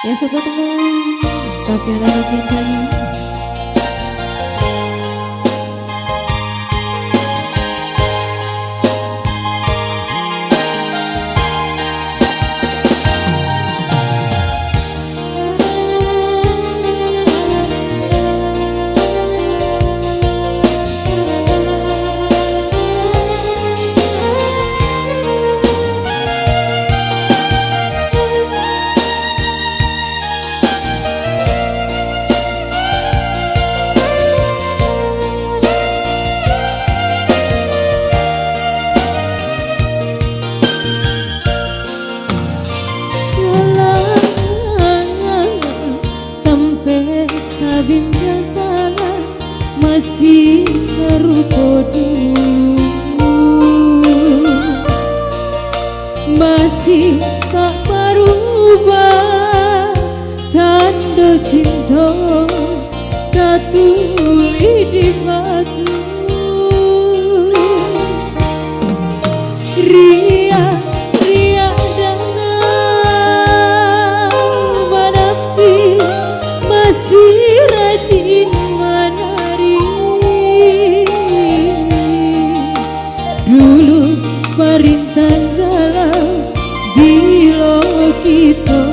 Yang satu teman, tapi ada cintanya. Bimbang tanah masih serupa dulu, masih tak berubah tanda cinta tak tulis di batu. Ria dana menepi masih rajin menari. Dulu perintah galau bila kita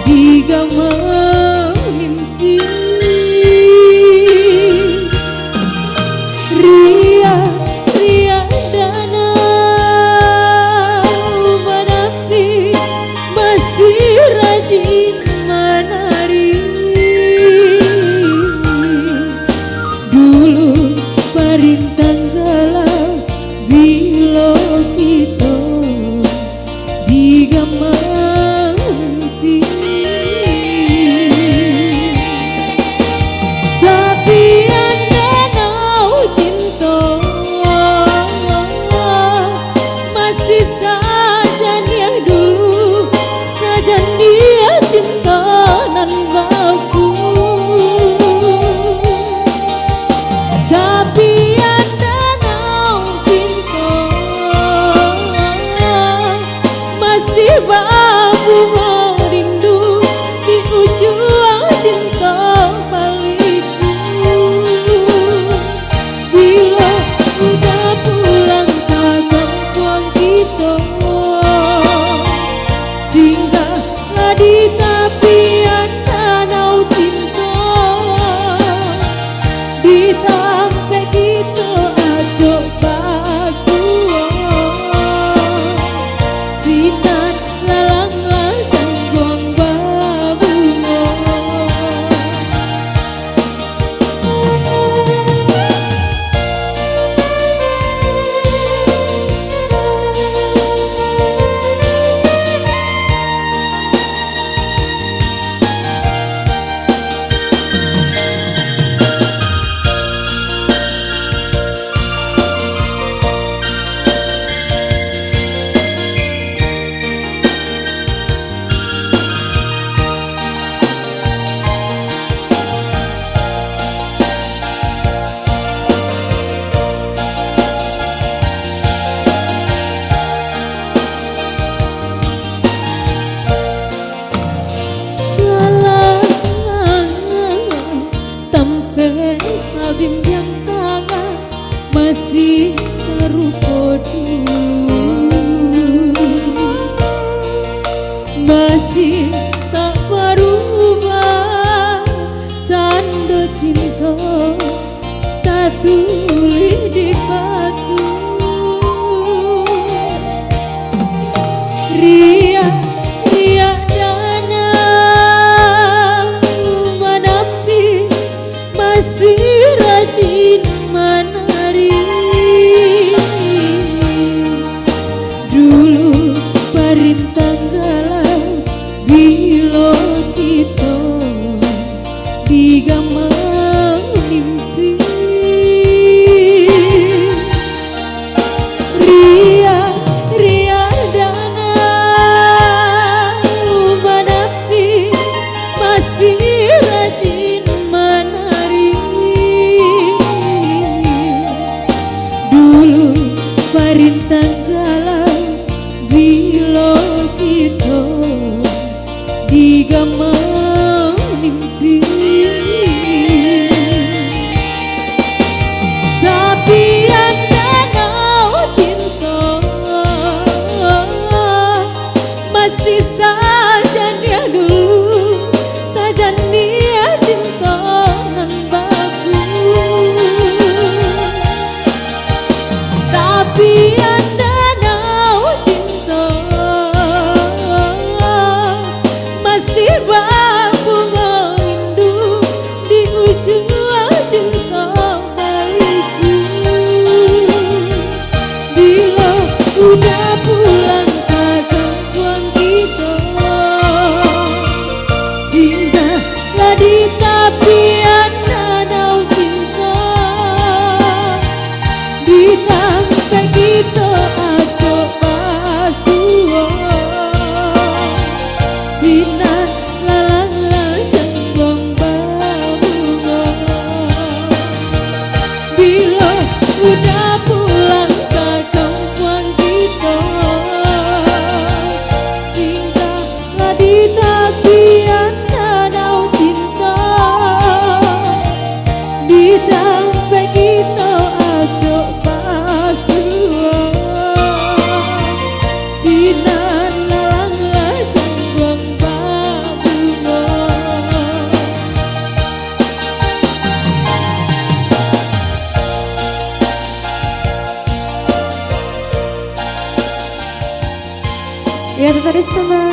digama mimpi. Ria dana menepi masih rajin menari. Dulu perintah galau bila kita digama mimpi. Tapi anda tahu cinta masih saja dia dulu, saja dia cinta nan baku. Tapi anda tahu cinta masih babu rindu di ujung cinta baliku. Bila udah pulang takkan puang kita singgahlah di tapi anda tahu cinta di tampe kita ajok basuh sinar lalang lajang buang babungo. Bimbang tangan masih serupa dulu, masih tak berubah tanda cinta tak tulis di batu. Ria dana menepi masih rajin menari. Dulu perintah galau bila kita digama mimpi. Ria dana menepi masih rajin menari. Dulu perintah galau bila kita digamang mimpi. Tapi anda tahu cinta masih saja dia dulu, saja dia cinta nan bagus. Tapi anda tahu cinta masih berbunga rindu di ujung cinta baikku. Bila udah pulang ke kampung kita, singgahlah di tepian danau cinta. Di sampai kita acok pasuan, sinar lalang cengkong babunga. Bila udah pulang ke kampung kita, singgahlah di tepian danau cinta. Di sampai kita acok pasuan, sinar lalang cengkong babunga. Ya, itu tadi teman.